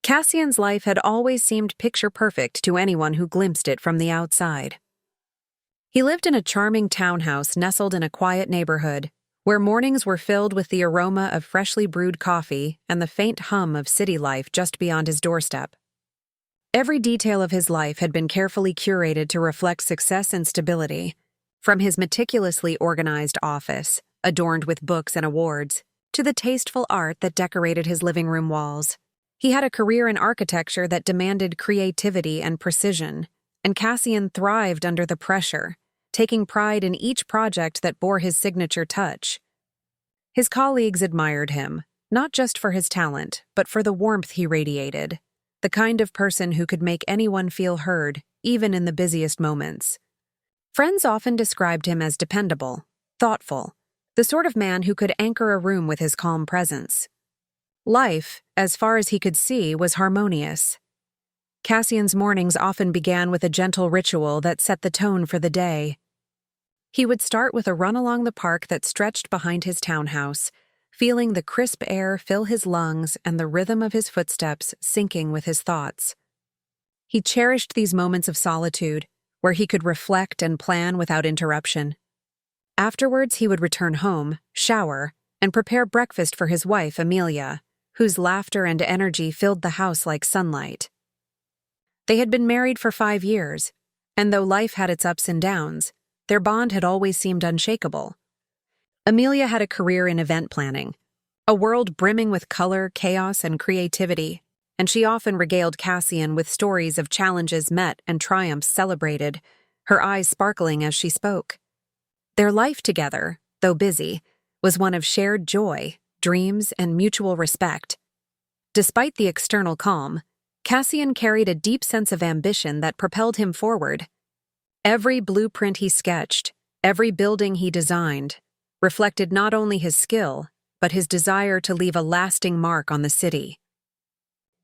Cassian's life had always seemed picture-perfect to anyone who glimpsed it from the outside. He lived in a charming townhouse nestled in a quiet neighborhood, where mornings were filled with the aroma of freshly brewed coffee and the faint hum of city life just beyond his doorstep. Every detail of his life had been carefully curated to reflect success and stability, from his meticulously organized office, adorned with books and awards, to the tasteful art that decorated his living room walls. He had a career in architecture that demanded creativity and precision, and Cassian thrived under the pressure, taking pride in each project that bore his signature touch. His colleagues admired him, not just for his talent, but for the warmth he radiated, the kind of person who could make anyone feel heard, even in the busiest moments. Friends often described him as dependable, thoughtful, the sort of man who could anchor a room with his calm presence. Life, as far as he could see, was harmonious. Cassian's mornings often began with a gentle ritual that set the tone for the day. He would start with a run along the park that stretched behind his townhouse, feeling the crisp air fill his lungs and the rhythm of his footsteps syncing with his thoughts. He cherished these moments of solitude, where he could reflect and plan without interruption. Afterwards, he would return home, shower, and prepare breakfast for his wife, Amelia, whose laughter and energy filled the house like sunlight. They had been married for 5 years, and though life had its ups and downs, their bond had always seemed unshakable. Amelia had a career in event planning, a world brimming with color, chaos, and creativity, and she often regaled Cassian with stories of challenges met and triumphs celebrated, her eyes sparkling as she spoke. Their life together, though busy, was one of shared joy, dreams, and mutual respect. Despite the external calm, Cassian carried a deep sense of ambition that propelled him forward. Every blueprint he sketched, every building he designed, reflected not only his skill, but his desire to leave a lasting mark on the city.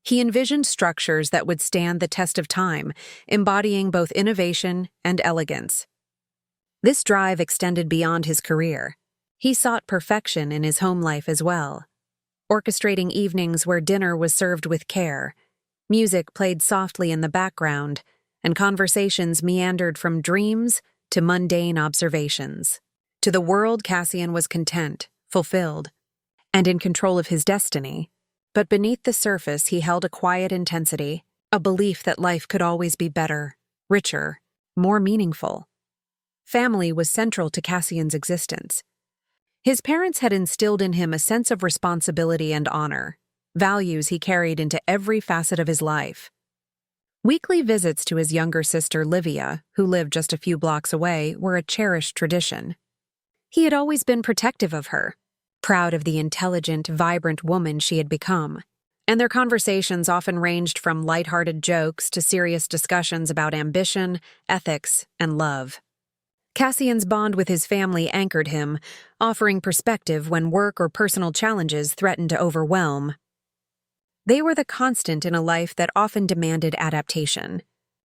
He envisioned structures that would stand the test of time, embodying both innovation and elegance. This drive extended beyond his career. He sought perfection in his home life as well, orchestrating evenings where dinner was served with care, music played softly in the background, and conversations meandered from dreams to mundane observations. To the world, Cassian was content, fulfilled, and in control of his destiny. But beneath the surface, he held a quiet intensity, a belief that life could always be better, richer, more meaningful. Family was central to Cassian's existence. His parents had instilled in him a sense of responsibility and honor, values he carried into every facet of his life. Weekly visits to his younger sister, Livia, who lived just a few blocks away, were a cherished tradition. He had always been protective of her, proud of the intelligent, vibrant woman she had become, and their conversations often ranged from lighthearted jokes to serious discussions about ambition, ethics, and love. Cassian's bond with his family anchored him, offering perspective when work or personal challenges threatened to overwhelm. They were the constant in a life that often demanded adaptation,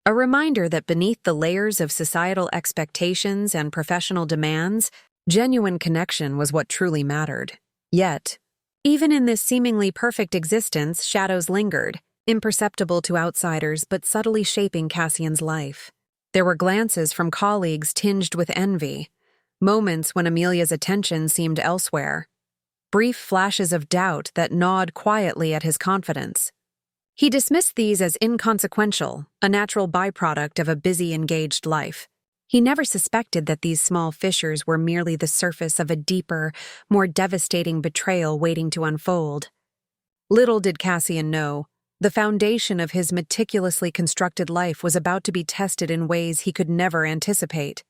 a reminder that beneath the layers of societal expectations and professional demands, genuine connection was what truly mattered. Yet, even in this seemingly perfect existence, shadows lingered, imperceptible to outsiders but subtly shaping Cassian's life. There were glances from colleagues tinged with envy, moments when Amelia's attention seemed elsewhere, brief flashes of doubt that gnawed quietly at his confidence. He dismissed these as inconsequential, a natural byproduct of a busy, engaged life. He never suspected that these small fissures were merely the surface of a deeper, more devastating betrayal waiting to unfold. Little did Cassian know, the foundation of his meticulously constructed life was about to be tested in ways he could never anticipate.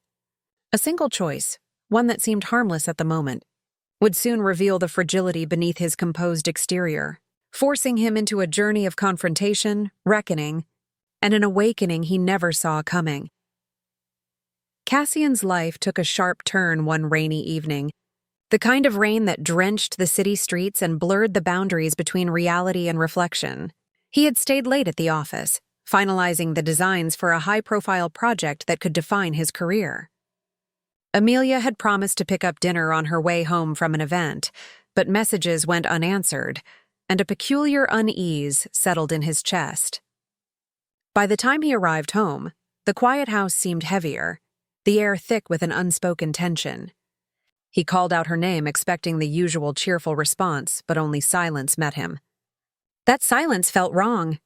A single choice, one that seemed harmless at the moment, would soon reveal the fragility beneath his composed exterior, forcing him into a journey of confrontation, reckoning, and an awakening he never saw coming. Cassian's life took a sharp turn one rainy evening, the kind of rain that drenched the city streets and blurred the boundaries between reality and reflection. He had stayed late at the office, finalizing the designs for a high-profile project that could define his career. Amelia had promised to pick up dinner on her way home from an event, but messages went unanswered, and a peculiar unease settled in his chest. By the time he arrived home, the quiet house seemed heavier, the air thick with an unspoken tension. He called out her name, expecting the usual cheerful response, but only silence met him. That silence felt wrong.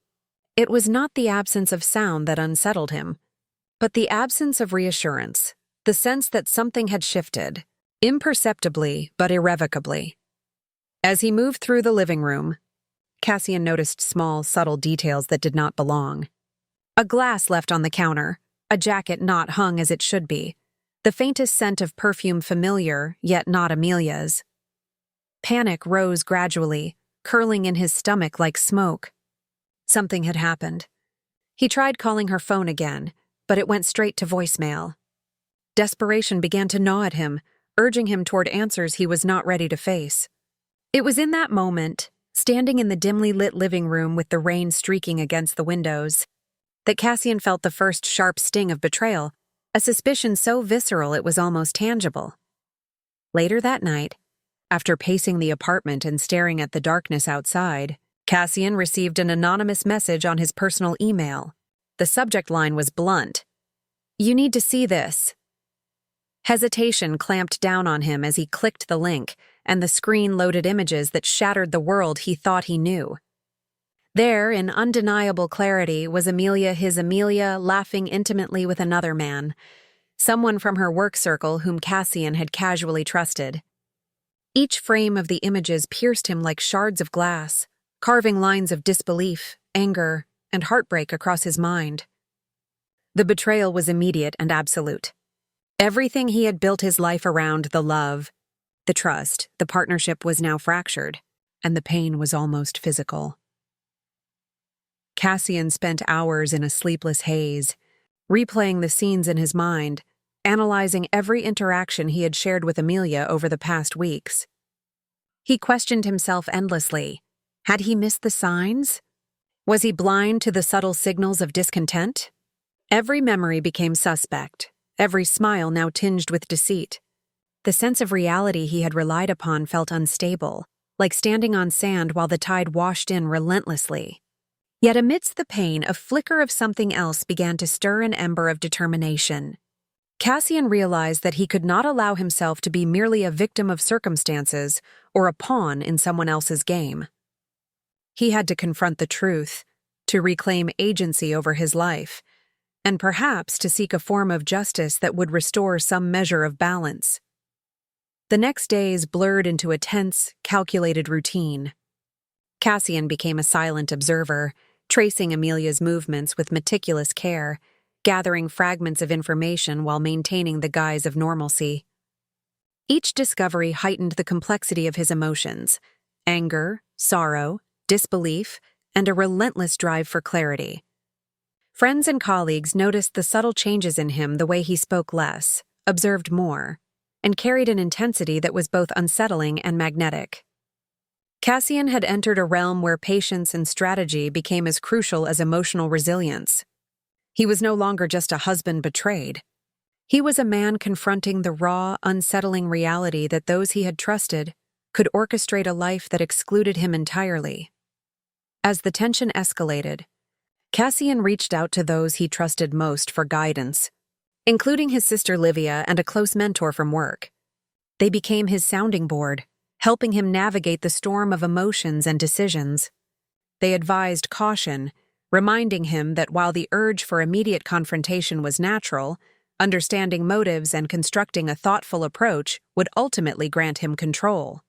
It was not the absence of sound that unsettled him, but the absence of reassurance, the sense that something had shifted, imperceptibly but irrevocably. As he moved through the living room, Cassian noticed small, subtle details that did not belong. A glass left on the counter, a jacket not hung as it should be, the faintest scent of perfume familiar, yet not Amelia's. Panic rose gradually, curling in his stomach like smoke. Something had happened. He tried calling her phone again, but it went straight to voicemail. Desperation began to gnaw at him, urging him toward answers he was not ready to face. It was in that moment, standing in the dimly lit living room with the rain streaking against the windows, that Cassian felt the first sharp sting of betrayal, a suspicion so visceral it was almost tangible. Later that night, after pacing the apartment and staring at the darkness outside, Cassian received an anonymous message on his personal email. The subject line was blunt. "You need to see this." Hesitation clamped down on him as he clicked the link, and the screen loaded images that shattered the world he thought he knew. There, in undeniable clarity, was his Amelia, laughing intimately with another man, someone from her work circle whom Cassian had casually trusted. Each frame of the images pierced him like shards of glass, carving lines of disbelief, anger, and heartbreak across his mind. The betrayal was immediate and absolute. Everything he had built his life around, the love, the trust, the partnership, was now fractured, and the pain was almost physical. Cassian spent hours in a sleepless haze, replaying the scenes in his mind, analyzing every interaction he had shared with Amelia over the past weeks. He questioned himself endlessly. Had he missed the signs? Was he blind to the subtle signals of discontent? Every memory became suspect, every smile now tinged with deceit. The sense of reality he had relied upon felt unstable, like standing on sand while the tide washed in relentlessly. Yet amidst the pain, a flicker of something else began to stir an ember of determination. Cassian realized that he could not allow himself to be merely a victim of circumstances or a pawn in someone else's game. He had to confront the truth, to reclaim agency over his life, and perhaps to seek a form of justice that would restore some measure of balance. The next days blurred into a tense, calculated routine. Cassian became a silent observer, tracing Amelia's movements with meticulous care, gathering fragments of information while maintaining the guise of normalcy. Each discovery heightened the complexity of his emotions: anger, sorrow, disbelief, and a relentless drive for clarity. Friends and colleagues noticed the subtle changes in him, the way he spoke less, observed more, and carried an intensity that was both unsettling and magnetic. Cassian had entered a realm where patience and strategy became as crucial as emotional resilience. He was no longer just a husband betrayed. He was a man confronting the raw, unsettling reality that those he had trusted could orchestrate a life that excluded him entirely. As the tension escalated, Cassian reached out to those he trusted most for guidance, including his sister Livia and a close mentor from work. They became his sounding board, helping him navigate the storm of emotions and decisions. They advised caution, reminding him that while the urge for immediate confrontation was natural, understanding motives and constructing a thoughtful approach would ultimately grant him control.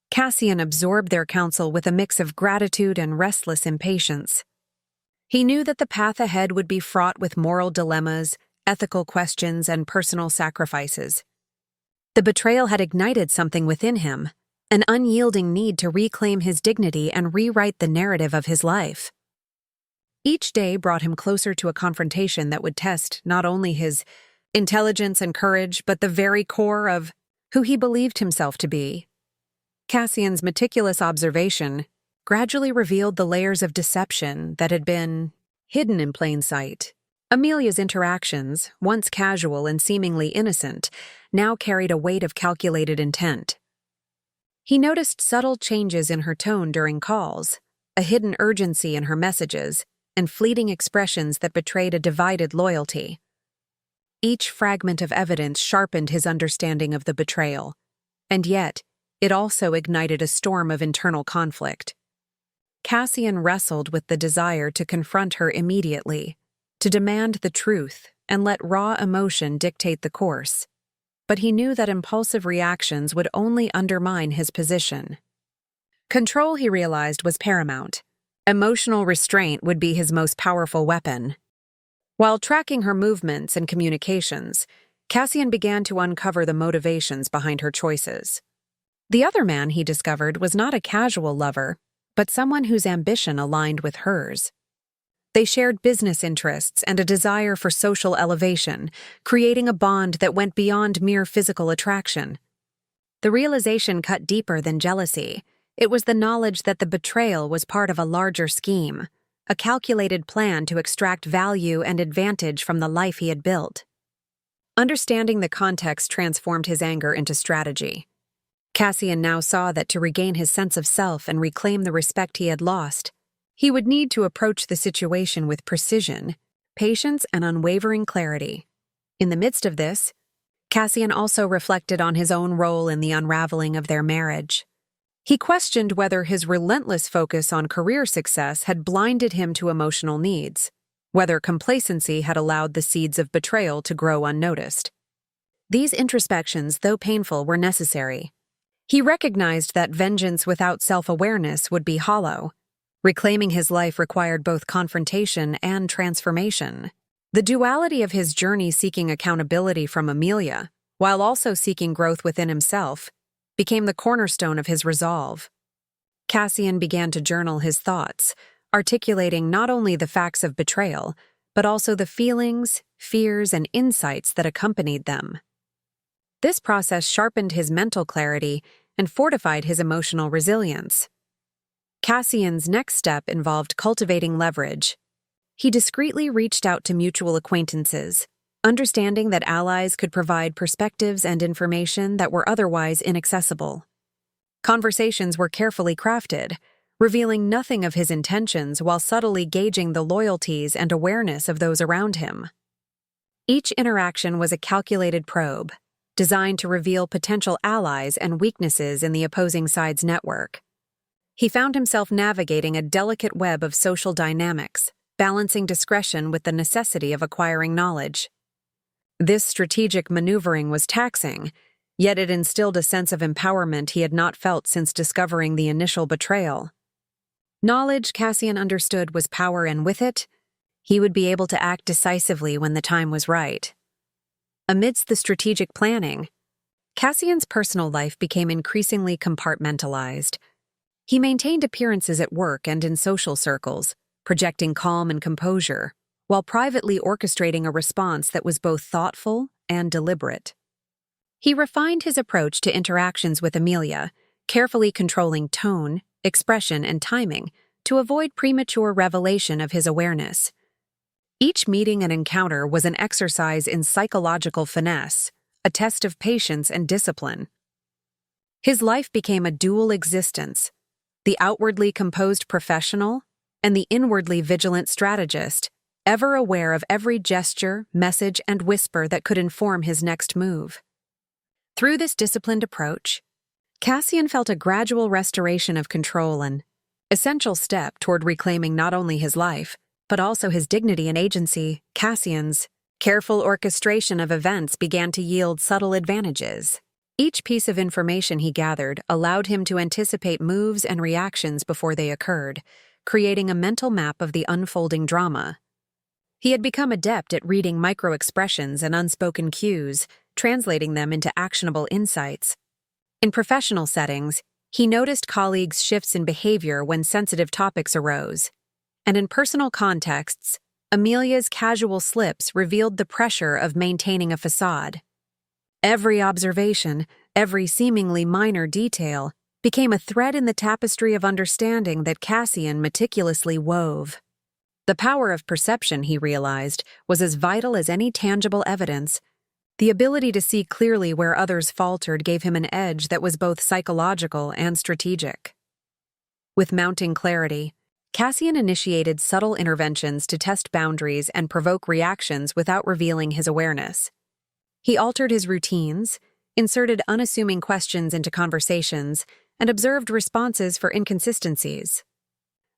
Cassian absorbed their counsel with a mix of gratitude and restless impatience. He knew that the path ahead would be fraught with moral dilemmas, ethical questions, and personal sacrifices. The betrayal had ignited something within him, an unyielding need to reclaim his dignity and rewrite the narrative of his life. Each day brought him closer to a confrontation that would test not only his intelligence and courage, but the very core of who he believed himself to be. Cassian's meticulous observation gradually revealed the layers of deception that had been hidden in plain sight. Amelia's interactions, once casual and seemingly innocent, now carried a weight of calculated intent. He noticed subtle changes in her tone during calls, a hidden urgency in her messages, and fleeting expressions that betrayed a divided loyalty. Each fragment of evidence sharpened his understanding of the betrayal, and yet, it also ignited a storm of internal conflict. Cassian wrestled with the desire to confront her immediately, to demand the truth and let raw emotion dictate the course. But he knew that impulsive reactions would only undermine his position. Control, he realized, was paramount. Emotional restraint would be his most powerful weapon. While tracking her movements and communications, Cassian began to uncover the motivations behind her choices. The other man, he discovered, was not a casual lover, but someone whose ambition aligned with hers. They shared business interests and a desire for social elevation, creating a bond that went beyond mere physical attraction. The realization cut deeper than jealousy. It was the knowledge that the betrayal was part of a larger scheme, a calculated plan to extract value and advantage from the life he had built. Understanding the context transformed his anger into strategy. Cassian now saw that to regain his sense of self and reclaim the respect he had lost, he would need to approach the situation with precision, patience, and unwavering clarity. In the midst of this, Cassian also reflected on his own role in the unraveling of their marriage. He questioned whether his relentless focus on career success had blinded him to emotional needs, whether complacency had allowed the seeds of betrayal to grow unnoticed. These introspections, though painful, were necessary. He recognized that vengeance without self-awareness would be hollow. Reclaiming his life required both confrontation and transformation. The duality of his journey, seeking accountability from Amelia, while also seeking growth within himself, became the cornerstone of his resolve. Cassian began to journal his thoughts, articulating not only the facts of betrayal, but also the feelings, fears, and insights that accompanied them. This process sharpened his mental clarity and fortified his emotional resilience. Cassian's next step involved cultivating leverage. He discreetly reached out to mutual acquaintances, understanding that allies could provide perspectives and information that were otherwise inaccessible. Conversations were carefully crafted, revealing nothing of his intentions while subtly gauging the loyalties and awareness of those around him. Each interaction was a calculated probe, designed to reveal potential allies and weaknesses in the opposing side's network. He found himself navigating a delicate web of social dynamics, balancing discretion with the necessity of acquiring knowledge. This strategic maneuvering was taxing, yet it instilled a sense of empowerment he had not felt since discovering the initial betrayal. Knowledge, Cassian understood, was power, and with it, he would be able to act decisively when the time was right. Amidst the strategic planning, Cassian's personal life became increasingly compartmentalized. He maintained appearances at work and in social circles, projecting calm and composure, while privately orchestrating a response that was both thoughtful and deliberate. He refined his approach to interactions with Amelia, carefully controlling tone, expression, and timing to avoid premature revelation of his awareness. Each meeting and encounter was an exercise in psychological finesse, a test of patience and discipline. His life became a dual existence, the outwardly composed professional and the inwardly vigilant strategist, ever aware of every gesture, message, and whisper that could inform his next move. Through this disciplined approach, Cassian felt a gradual restoration of control, an essential step toward reclaiming not only his life, but also his dignity and agency. Cassian's careful orchestration of events began to yield subtle advantages. Each piece of information he gathered allowed him to anticipate moves and reactions before they occurred, creating a mental map of the unfolding drama. He had become adept at reading micro-expressions and unspoken cues, translating them into actionable insights. In professional settings, he noticed colleagues' shifts in behavior when sensitive topics arose. And in personal contexts, Amelia's casual slips revealed the pressure of maintaining a facade. Every observation, every seemingly minor detail, became a thread in the tapestry of understanding that Cassian meticulously wove. The power of perception, he realized, was as vital as any tangible evidence. The ability to see clearly where others faltered gave him an edge that was both psychological and strategic. With mounting clarity, Cassian initiated subtle interventions to test boundaries and provoke reactions without revealing his awareness. He altered his routines, inserted unassuming questions into conversations, and observed responses for inconsistencies.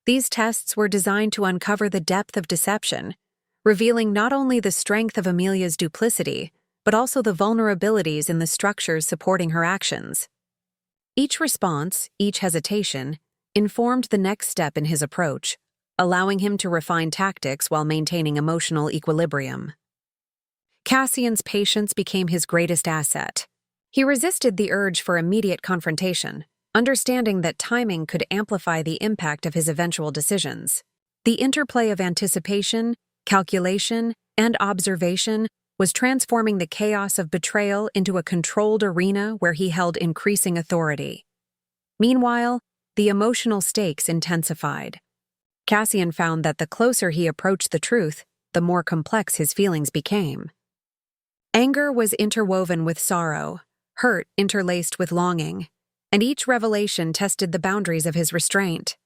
These tests were designed to uncover the depth of deception, revealing not only the strength of Amelia's duplicity, but also the vulnerabilities in the structures supporting her actions. Each response, each hesitation, informed the next step in his approach, allowing him to refine tactics while maintaining emotional equilibrium. Cassian's patience became his greatest asset. He resisted the urge for immediate confrontation, understanding that timing could amplify the impact of his eventual decisions. The interplay of anticipation, calculation, and observation was transforming the chaos of betrayal into a controlled arena where he held increasing authority. Meanwhile, the emotional stakes intensified. Cassian found that the closer he approached the truth, the more complex his feelings became. Anger was interwoven with sorrow, hurt interlaced with longing, and each revelation tested the boundaries of his restraint.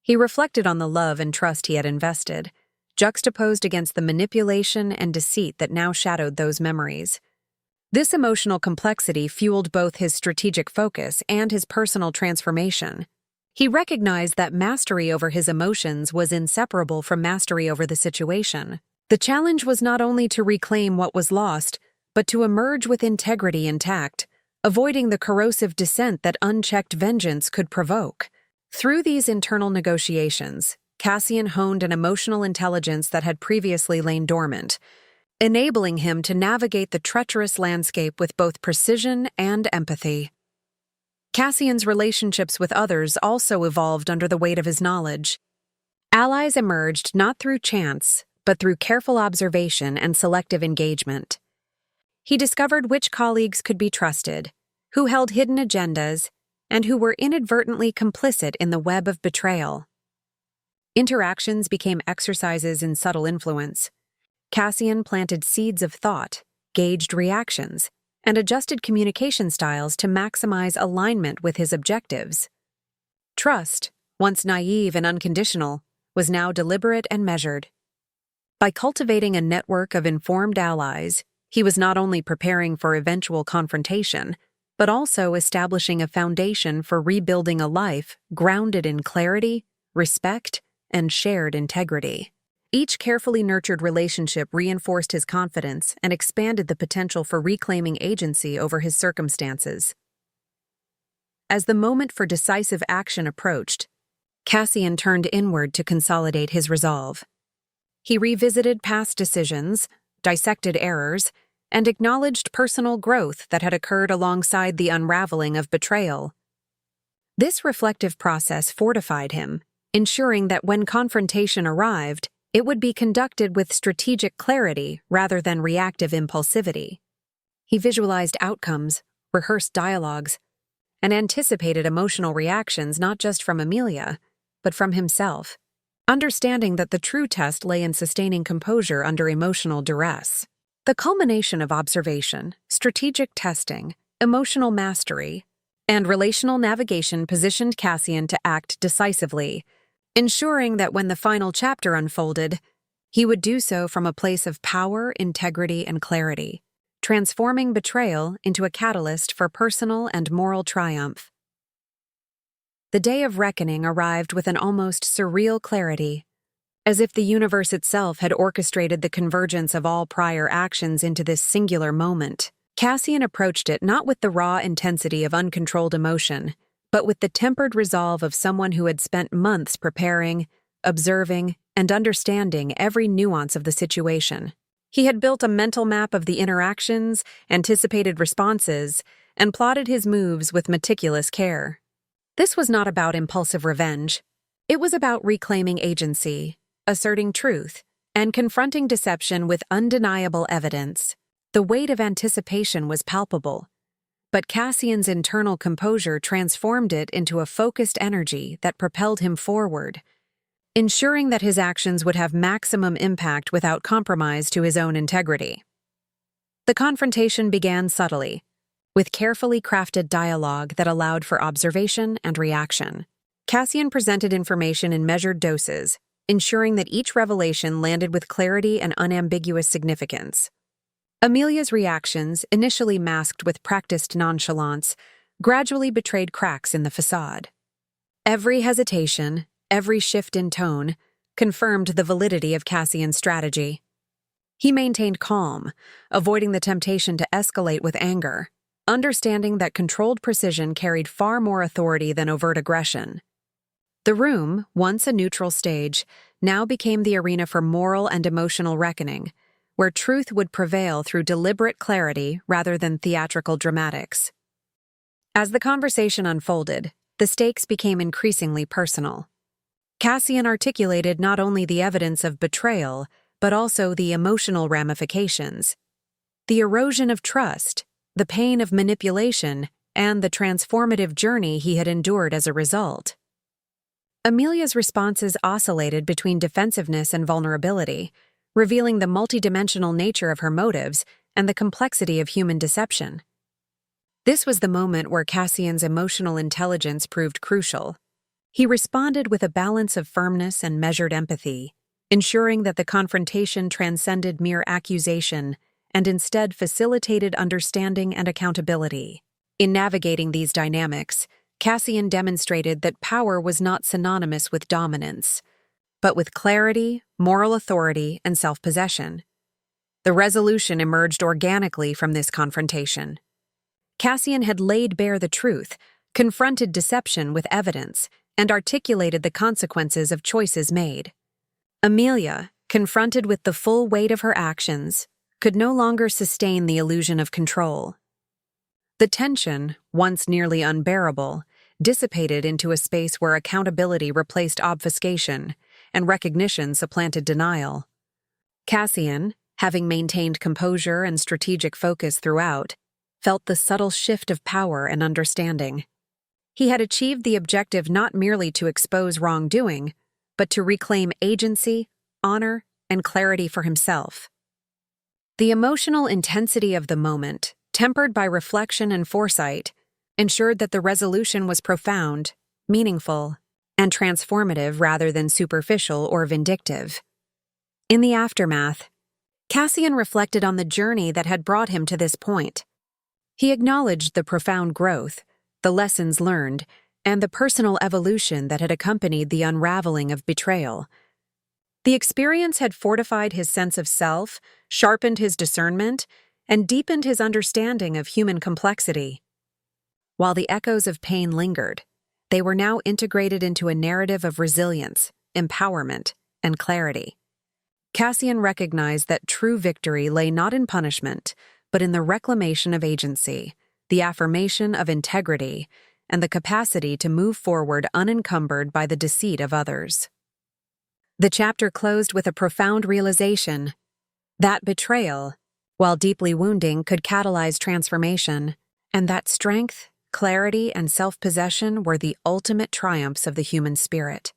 He reflected on the love and trust he had invested, juxtaposed against the manipulation and deceit that now shadowed those memories. This emotional complexity fueled both his strategic focus and his personal transformation. He recognized that mastery over his emotions was inseparable from mastery over the situation. The challenge was not only to reclaim what was lost, but to emerge with integrity intact, avoiding the corrosive dissent that unchecked vengeance could provoke. Through these internal negotiations, Cassian honed an emotional intelligence that had previously lain dormant, enabling him to navigate the treacherous landscape with both precision and empathy. Cassian's relationships with others also evolved under the weight of his knowledge. Allies emerged not through chance, but through careful observation and selective engagement. He discovered which colleagues could be trusted, who held hidden agendas, and who were inadvertently complicit in the web of betrayal. Interactions became exercises in subtle influence. Cassian planted seeds of thought, gauged reactions, and adjusted communication styles to maximize alignment with his objectives. Trust, once naive and unconditional, was now deliberate and measured. By cultivating a network of informed allies, he was not only preparing for eventual confrontation, but also establishing a foundation for rebuilding a life grounded in clarity, respect, and shared integrity. Each carefully nurtured relationship reinforced his confidence and expanded the potential for reclaiming agency over his circumstances. As the moment for decisive action approached, Cassian turned inward to consolidate his resolve. He revisited past decisions, dissected errors, and acknowledged personal growth that had occurred alongside the unraveling of betrayal. This reflective process fortified him, ensuring that when confrontation arrived, it would be conducted with strategic clarity rather than reactive impulsivity. He visualized outcomes, rehearsed dialogues, and anticipated emotional reactions not just from Amelia, but from himself, understanding that the true test lay in sustaining composure under emotional duress. The culmination of observation, strategic testing, emotional mastery, and relational navigation positioned Cassian to act decisively, ensuring that when the final chapter unfolded, he would do so from a place of power, integrity, and clarity, transforming betrayal into a catalyst for personal and moral triumph. The day of reckoning arrived with an almost surreal clarity, as if the universe itself had orchestrated the convergence of all prior actions into this singular moment. Cassian approached it not with the raw intensity of uncontrolled emotion, but with the tempered resolve of someone who had spent months preparing, observing, and understanding every nuance of the situation. He had built a mental map of the interactions, anticipated responses, and plotted his moves with meticulous care. This was not about impulsive revenge. It was about reclaiming agency, asserting truth, and confronting deception with undeniable evidence. The weight of anticipation was palpable, but Cassian's internal composure transformed it into a focused energy that propelled him forward, ensuring that his actions would have maximum impact without compromise to his own integrity. The confrontation began subtly, with carefully crafted dialogue that allowed for observation and reaction. Cassian presented information in measured doses, ensuring that each revelation landed with clarity and unambiguous significance. Amelia's reactions, initially masked with practiced nonchalance, gradually betrayed cracks in the facade. Every hesitation, every shift in tone, confirmed the validity of Cassian's strategy. He maintained calm, avoiding the temptation to escalate with anger, understanding that controlled precision carried far more authority than overt aggression. The room, once a neutral stage, now became the arena for moral and emotional reckoning, where truth would prevail through deliberate clarity rather than theatrical dramatics. As the conversation unfolded, the stakes became increasingly personal. Cassian articulated not only the evidence of betrayal, but also the emotional ramifications. The erosion of trust, the pain of manipulation, and the transformative journey he had endured as a result. Amelia's responses oscillated between defensiveness and vulnerability, revealing the multidimensional nature of her motives and the complexity of human deception. This was the moment where Cassian's emotional intelligence proved crucial. He responded with a balance of firmness and measured empathy, ensuring that the confrontation transcended mere accusation and instead facilitated understanding and accountability. In navigating these dynamics, Cassian demonstrated that power was not synonymous with dominance, but with clarity, moral authority, and self-possession. The resolution emerged organically from this confrontation. Cassian had laid bare the truth, confronted deception with evidence, and articulated the consequences of choices made. Amelia, confronted with the full weight of her actions, could no longer sustain the illusion of control. The tension, once nearly unbearable, dissipated into a space where accountability replaced obfuscation and recognition supplanted denial. Cassian, having maintained composure and strategic focus throughout, felt the subtle shift of power and understanding. He had achieved the objective not merely to expose wrongdoing, but to reclaim agency, honor, and clarity for himself. The emotional intensity of the moment, tempered by reflection and foresight, ensured that the resolution was profound, meaningful, and transformative rather than superficial or vindictive. In the aftermath, Cassian reflected on the journey that had brought him to this point. He acknowledged the profound growth, the lessons learned, and the personal evolution that had accompanied the unraveling of betrayal. The experience had fortified his sense of self, sharpened his discernment, and deepened his understanding of human complexity. While the echoes of pain lingered, they were now integrated into a narrative of resilience, empowerment, and clarity. Cassian recognized that true victory lay not in punishment, but in the reclamation of agency, the affirmation of integrity, and the capacity to move forward unencumbered by the deceit of others. The chapter closed with a profound realization that betrayal, while deeply wounding, could catalyze transformation, and that strength, clarity, and self-possession were the ultimate triumphs of the human spirit.